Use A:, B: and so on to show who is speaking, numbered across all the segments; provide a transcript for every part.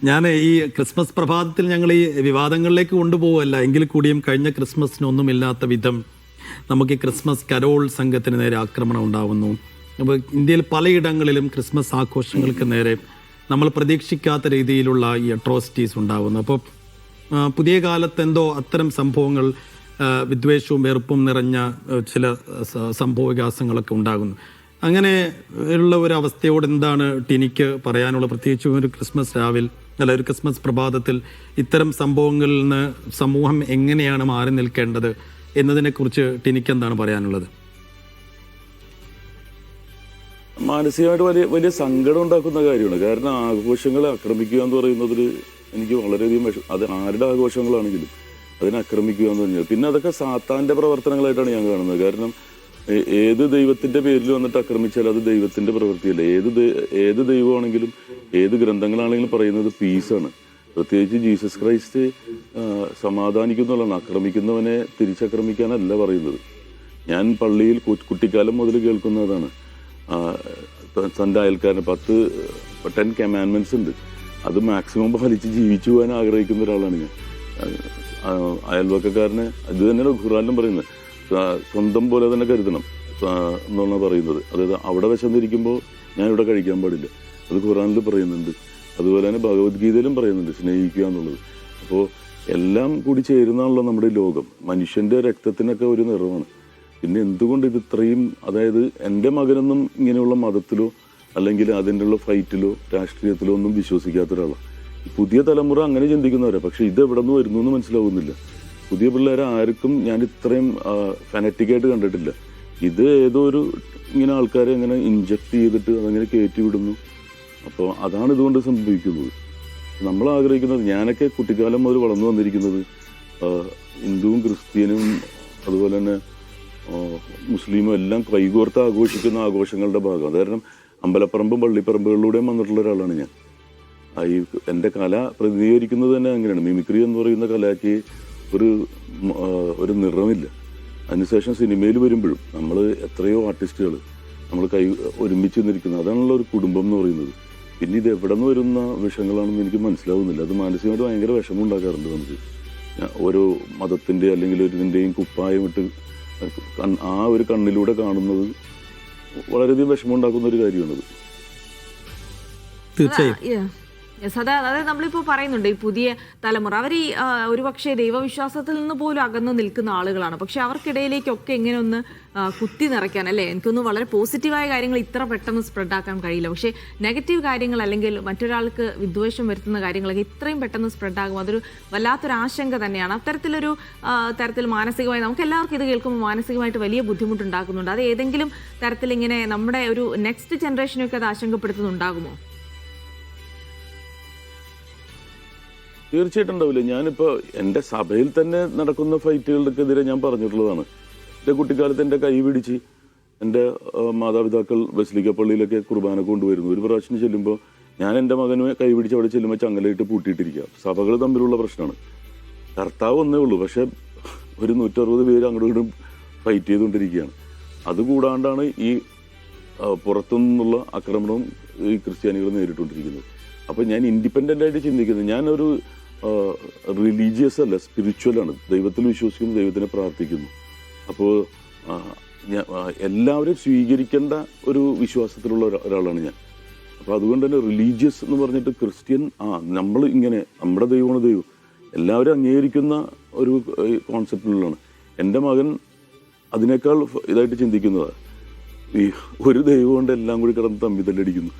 A: ഞാൻ ഈ ക്രിസ്മസ് പ്രഭാതത്തിൽ ഞങ്ങൾ ഈ വിവാദങ്ങളിലേക്ക് കൊണ്ടുപോകല്ല, എങ്കിൽ കൂടിയും കഴിഞ്ഞ ക്രിസ്മസിനൊന്നുമില്ലാത്ത വിധം നമുക്ക് ഈ ക്രിസ്മസ് കരോൾ സംഘത്തിന് നേരെ ആക്രമണം ഉണ്ടാവുന്നു. അപ്പോൾ ഇന്ത്യയിൽ പലയിടങ്ങളിലും ക്രിസ്മസ് ആഘോഷങ്ങൾക്ക് നേരെ നമ്മൾ പ്രതീക്ഷിക്കാത്ത രീതിയിലുള്ള ഈ അട്രോസിറ്റീസ് ഉണ്ടാകുന്നു. അപ്പോൾ പുതിയ കാലത്ത് എന്തോ അത്തരം സംഭവങ്ങൾ, വിദ്വേഷവും വെറുപ്പും നിറഞ്ഞ ചില സംഭവവികാസങ്ങളൊക്കെ ഉണ്ടാകുന്നു. അങ്ങനെ ഉള്ള ഒരു അവസ്ഥയോട് എന്താണ് ടിനിക്ക് പറയാനുള്ളത്? പ്രത്യേകിച്ചും ഒരു ക്രിസ്മസ് രാവിൽ അല്ല ഒരു ക്രിസ്മസ് പ്രഭാതത്തിൽ ഇത്തരം സംഭവങ്ങളിൽ നിന്ന് സമൂഹം എങ്ങനെയാണ് മാറി നിൽക്കേണ്ടത് എന്നതിനെക്കുറിച്ച് ടിനിക്ക് എന്താണ് പറയാനുള്ളത്?
B: മാനസികമായിട്ട് വലിയ വലിയ സങ്കടം ഉണ്ടാക്കുന്ന കാര്യമാണ്. കാരണം ആഘോഷങ്ങളെ ആക്രമിക്കുക എന്ന് പറയുന്നതിൽ എനിക്ക് വളരെയധികം അത് ആരുടെ ആഘോഷങ്ങളാണെങ്കിലും അതിനെ ആക്രമിക്കുക എന്ന് പറഞ്ഞാൽ പിന്നെ അതൊക്കെ സാത്താൻ്റെ പ്രവർത്തനങ്ങളായിട്ടാണ് ഞാൻ കാണുന്നത്. കാരണം ഏത് ദൈവത്തിൻ്റെ പേരിൽ വന്നിട്ട് ആക്രമിച്ചാൽ അത് ദൈവത്തിൻ്റെ പ്രവൃത്തിയല്ല. ഏത് ദൈവമാണെങ്കിലും ഏത് ഗ്രന്ഥങ്ങളാണെങ്കിലും പറയുന്നത് പീസാണ്. പ്രത്യേകിച്ച് ജീസസ് ക്രൈസ്റ്റ് സമാധാനിക്കുന്നുള്ളതാണ്, ആക്രമിക്കുന്നവനെ തിരിച്ചാക്രമിക്കാനല്ല പറയുന്നത്. ഞാൻ പള്ളിയിൽ കുട്ടിക്കാലം മുതൽ കേൾക്കുന്നതാണ്. തൻ്റെ അയൽക്കാരന് 10 കമാൻഡ്മെൻറ്റ്സ് ഉണ്ട്. അത് മാക്സിമം പാലിച്ച് ജീവിച്ചു പോകാൻ ആഗ്രഹിക്കുന്ന ഒരാളാണ് ഞാൻ. അയൽവക്കക്കാരനെ ഇത് തന്നെയാണ് ഖുർആനിലും പറയുന്നത്, സ്വന്തം പോലെ തന്നെ കരുതണം എന്നാണ് പറയുന്നത്. അതായത് അവിടെ വിശന്നിരിക്കുമ്പോൾ ഞാനിവിടെ കഴിക്കാൻ പാടില്ല, അത് ഖുർആനിൽ പറയുന്നുണ്ട്. അതുപോലെ തന്നെ ഭഗവത്ഗീതയിലും പറയുന്നുണ്ട് സ്നേഹിക്കുക എന്നുള്ളത്. അപ്പോൾ എല്ലാം കൂടി ചേരുന്നതാണല്ലോ നമ്മുടെ ലോകം. മനുഷ്യൻ്റെ രക്തത്തിനൊക്കെ ഒരു നിറമാണ്. പിന്നെ എന്തുകൊണ്ട് ഇത് ഇത്രയും, അതായത് എൻ്റെ മകനൊന്നും ഇങ്ങനെയുള്ള മതത്തിലോ അല്ലെങ്കിൽ അതിൻ്റെ ഉള്ള ഫൈറ്റിലോ രാഷ്ട്രീയത്തിലോ ഒന്നും വിശ്വസിക്കാത്ത ഒരാളാണ്. പുതിയ തലമുറ അങ്ങനെ ചിന്തിക്കുന്നവരാണ്. പക്ഷെ ഇത് എവിടെ നിന്ന് വരുന്നു എന്ന് മനസ്സിലാവുന്നില്ല. പുതിയ പിള്ളേരെ ആർക്കും ഞാൻ ഇത്രയും ഫാനറ്റിക്കായിട്ട് കണ്ടിട്ടില്ല. ഇത് ഏതോ ഒരു ഇങ്ങനെ ആൾക്കാരെ ഇങ്ങനെ ഇൻജക്ട് ചെയ്തിട്ട് അതങ്ങനെ കയറ്റി വിടുന്നു. അപ്പോൾ അതാണ് ഇതുകൊണ്ട് സംഭവിക്കുന്നത്. നമ്മൾ ആഗ്രഹിക്കുന്നത്, ഞാനൊക്കെ കുട്ടിക്കാലം മുതൽ വളർന്നു വന്നിരിക്കുന്നത് ഹിന്ദുവും ക്രിസ്ത്യനും അതുപോലെ തന്നെ മുസ്ലിമും എല്ലാം കൈകോർത്ത് ആഘോഷിക്കുന്ന ആഘോഷങ്ങളുടെ ഭാഗം. കാരണം അമ്പലപ്പറമ്പും പള്ളിപ്പറമ്പുകളിലൂടെയും വന്നിട്ടുള്ള ഒരാളാണ് ഞാൻ. ഈ എൻ്റെ കല പ്രതിനിധീകരിക്കുന്നത് തന്നെ അങ്ങനെയാണ്. മിമിക്രി എന്ന് പറയുന്ന കലയ്ക്ക് ഒരു നിറമില്ല. അതിനുശേഷം സിനിമയിൽ വരുമ്പോഴും നമ്മൾ എത്രയോ ആർട്ടിസ്റ്റുകൾ നമ്മൾ ഒരുമിച്ച് നിന്നിരിക്കുന്നത്, അതാണല്ലോ ഒരു കുടുംബം എന്ന് പറയുന്നത്. പിന്നെ ഇത് എവിടെ നിന്ന് വരുന്ന വിഷയങ്ങളാണെന്ന് എനിക്ക് മനസ്സിലാവുന്നില്ല. അത് മാനസികമായിട്ട് ഭയങ്കര വിഷമം ഉണ്ടാക്കാറുണ്ട് നമുക്ക്. ഓരോ മതത്തിൻ്റെ അല്ലെങ്കിൽ ഇതിൻ്റെയും കുപ്പായം ഇട്ട് ആ ഒരു കണ്ണിലൂടെ കാണുന്നത് വളരെയധികം വിഷമം ഉണ്ടാക്കുന്ന ഒരു കാര്യമാണത്.
A: തീർച്ചയായും
C: അതായത് നമ്മളിപ്പോൾ പറയുന്നുണ്ട് ഈ പുതിയ തലമുറ അവർ ഈ ഒരുപക്ഷെ ദൈവവിശ്വാസത്തിൽ നിന്ന് പോലും അകന്നു നിൽക്കുന്ന ആളുകളാണ്. പക്ഷെ അവർക്കിടയിലേക്കൊക്കെ ഇങ്ങനെ ഒന്ന് കുത്തി നിറയ്ക്കാൻ, അല്ലേ, എനിക്കൊന്ന് വളരെ പോസിറ്റീവായ കാര്യങ്ങൾ ഇത്ര പെട്ടെന്ന് സ്പ്രെഡാക്കാൻ കഴിയില്ല. പക്ഷേ നെഗറ്റീവ് കാര്യങ്ങൾ അല്ലെങ്കിൽ മറ്റൊരാൾക്ക് വിദ്വേഷം വരുത്തുന്ന കാര്യങ്ങളൊക്കെ ഇത്രയും പെട്ടെന്ന് സ്പ്രെഡാകും. അതൊരു വല്ലാത്തൊരു ആശങ്ക തന്നെയാണ്. തരത്തിൽ മാനസികമായി നമുക്ക് എല്ലാവർക്കും ഇത് കേൾക്കുമ്പോൾ മാനസികമായിട്ട് വലിയ ബുദ്ധിമുട്ടുണ്ടാക്കുന്നുണ്ട്. അത് ഏതെങ്കിലും തരത്തിൽ ഇങ്ങനെ നമ്മുടെ ഒരു നെക്സ്റ്റ് ജനറേഷനൊക്കെ അത് ആശങ്കപ്പെടുത്തുന്നുണ്ടാകുമോ?
B: തീർച്ചയായിട്ടും ഉണ്ടാവില്ല. ഞാനിപ്പോൾ എൻ്റെ സഭയിൽ തന്നെ നടക്കുന്ന ഫൈറ്റുകൾക്കെതിരെ ഞാൻ പറഞ്ഞിട്ടുള്ളതാണ്. എൻ്റെ കുട്ടിക്കാലത്ത് എൻ്റെ കൈ പിടിച്ച് എൻ്റെ മാതാപിതാക്കൾ ബസിലിക്ക പള്ളിയിലൊക്കെ കുർബാന കൊണ്ടുവരുന്നു. ഒരു പ്രാവശ്യം ചെല്ലുമ്പോൾ ഞാൻ എൻ്റെ മകനെ കൈ പിടിച്ച് അവിടെ ചെല്ലുമ്പോൾ ചങ്ങലയിട്ട് പൂട്ടിയിട്ടിരിക്കുക. സഭകൾ തമ്മിലുള്ള പ്രശ്നമാണ്. കർത്താവ് ഒന്നേ ഉള്ളൂ, പക്ഷേ ഒരു 160 പേര് അങ്ങോട്ടും ഇങ്ങോട്ടും ഫൈറ്റ് ചെയ്തുകൊണ്ടിരിക്കുകയാണ്. അതുകൂടാണ്ടാണ് ഈ പുറത്തുനിന്നുള്ള ആക്രമണവും ഈ ക്രിസ്ത്യാനികൾ നേരിട്ടുകൊണ്ടിരിക്കുന്നത്. അപ്പോൾ ഞാൻ ഇൻഡിപെൻഡൻ്റ് ആയിട്ട് ചിന്തിക്കുന്നത്, ഞാനൊരു റിലീജിയസ് അല്ല, സ്പിരിച്വലാണ്. ദൈവത്തിൽ വിശ്വസിക്കുന്നു, ദൈവത്തിനെ പ്രാർത്ഥിക്കുന്നു. അപ്പോൾ എല്ലാവരും സ്വീകരിക്കേണ്ട ഒരു വിശ്വാസത്തിലുള്ള ഒരാളാണ് ഞാൻ. അപ്പോൾ അതുകൊണ്ട് തന്നെ റിലീജിയസ് എന്ന് പറഞ്ഞിട്ട് ക്രിസ്ത്യൻ നമ്മൾ ഇങ്ങനെ നമ്മുടെ ദൈവമാണ് ദൈവം എല്ലാവരും അംഗീകരിക്കുന്ന ഒരു കോൺസെപ്റ്റിലുള്ളതാണ്. എൻ്റെ മകൻ അതിനേക്കാൾ ഇതായിട്ട് ചിന്തിക്കുന്നതാണ്. ഈ ഒരു ദൈവം കൊണ്ട് എല്ലാം കൂടി കിടന്ന് തമ്മിൽ തല്ലടിക്കുന്നു.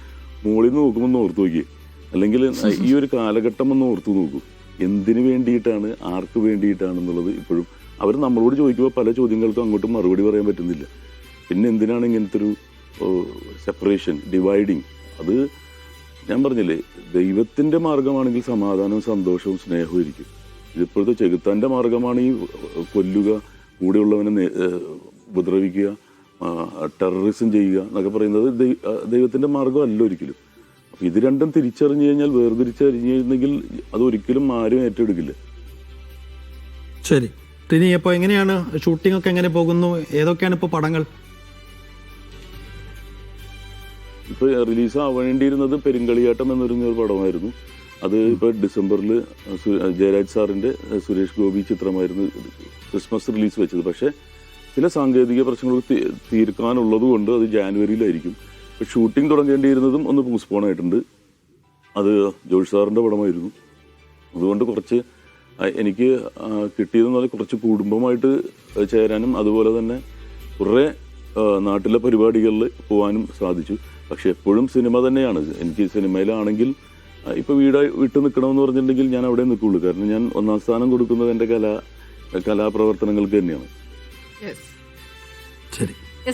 B: മുകളിൽ നിന്ന് നോക്കുമ്പോൾ ഒന്ന് ഓർത്ത് നോക്കിയേ, അല്ലെങ്കിൽ ഈ ഒരു കാലഘട്ടം ഒന്ന് ഓർത്തു നോക്കൂ. എന്തിനു വേണ്ടിയിട്ടാണ്, ആർക്ക് വേണ്ടിയിട്ടാണെന്നുള്ളത് ഇപ്പോഴും അവർ നമ്മളോട് ചോദിക്കുമ്പോൾ പല ചോദ്യങ്ങൾക്കും അങ്ങോട്ട് മറുപടി പറയാൻ പറ്റുന്നില്ല. പിന്നെ എന്തിനാണ് ഇങ്ങനത്തെ ഒരു സെപ്പറേഷൻ, ഡിവൈഡിങ്? അത് ഞാൻ പറഞ്ഞില്ലേ, ദൈവത്തിൻ്റെ മാർഗമാണെങ്കിൽ സമാധാനവും സന്തോഷവും സ്നേഹവും ഇരിക്കും. ഇതിപ്പോഴത്തെ ചെകുത്താൻ്റെ മാർഗമാണ് ഈ കൊല്ലുക, കൂടെയുള്ളവനെ ഉപദ്രവിക്കുക, ടെററിസം ചെയ്യുക എന്നൊക്കെ പറയുന്നത് ദൈവത്തിൻ്റെ മാർഗമല്ല ഒരിക്കലും. അപ്പോൾ ഇത് രണ്ടും തിരിച്ചറിഞ്ഞു കഴിഞ്ഞാൽ, വേർതിരിച്ചറിഞ്ഞിരുന്നെങ്കിൽ അതൊരിക്കലും ആരും ഏറ്റെടുക്കില്ല.
A: ശരി ടിനി, അപ്പോൾ എങ്ങനെയാണ് ഷൂട്ടിംഗ് ഒക്കെ എങ്ങനെ പോകുന്നു? ഏതൊക്കെയാണ് ഇപ്പോൾ പടങ്ങൾ?
B: ഇപ്പോൾ റിലീസ് ആവേണ്ടിയിരുന്നത് പെരുങ്കളിയാട്ടം എന്നൊരു പടമായിരുന്നു. അത് ഇപ്പോൾ ഡിസംബറിൽ ജയരാജ് സാറിൻ്റെ സുരേഷ് ഗോപി ചിത്രമായിരുന്നു ക്രിസ്മസ് റിലീസ് വെച്ചത്. പക്ഷേ ചില സാങ്കേതിക പ്രശ്നങ്ങൾ തീർക്കാനുള്ളത് കൊണ്ട് അത് ജാനുവരിയിലായിരിക്കും. ഇപ്പോൾ ഷൂട്ടിംഗ് തുടങ്ങേണ്ടിയിരുന്നതും ഒന്ന് പോസ്റ്റ്പോൺ ആയിട്ടുണ്ട്. അത് ജോഷ് സാറിൻ്റെ പടമായിരുന്നു. അതുകൊണ്ട് കുറച്ച് എനിക്ക് കിട്ടിയതെന്ന് പറഞ്ഞാൽ കുറച്ച് കുടുംബമായിട്ട് ചേരാനും അതുപോലെ തന്നെ കുറേ നാട്ടിലെ പരിപാടികളിൽ പോകാനും സാധിച്ചു. പക്ഷെ എപ്പോഴും സിനിമ തന്നെയാണ്. എനിക്ക് സിനിമയിലാണെങ്കിൽ ഇപ്പോൾ വിട്ട് നിൽക്കണമെന്ന് പറഞ്ഞിട്ടുണ്ടെങ്കിൽ ഞാൻ അവിടെ നിൽക്കുള്ളൂ. കാരണം ഞാൻ ഒന്നാം സ്ഥാനം കൊടുക്കുന്നത് എൻ്റെ കലാപ്രവർത്തനങ്ങൾക്ക് തന്നെയാണ്.
A: ശരി.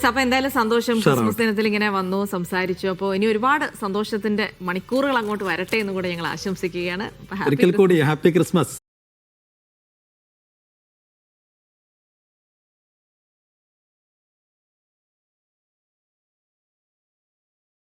C: അപ്പൊ എന്തായാലും സന്തോഷം. ക്രിസ്മസ് ദിനത്തിൽ ഇങ്ങനെ വന്നു സംസാരിച്ചു. അപ്പോൾ ഇനി ഒരുപാട് സന്തോഷത്തിന്റെ മണിക്കൂറുകൾ അങ്ങോട്ട് വരട്ടെ എന്ന് കൂടെ ഞങ്ങൾ ആശംസിക്കുകയാണ്.
A: ഒരിക്കൽ കൂടി ഹാപ്പി ക്രിസ്മസ്.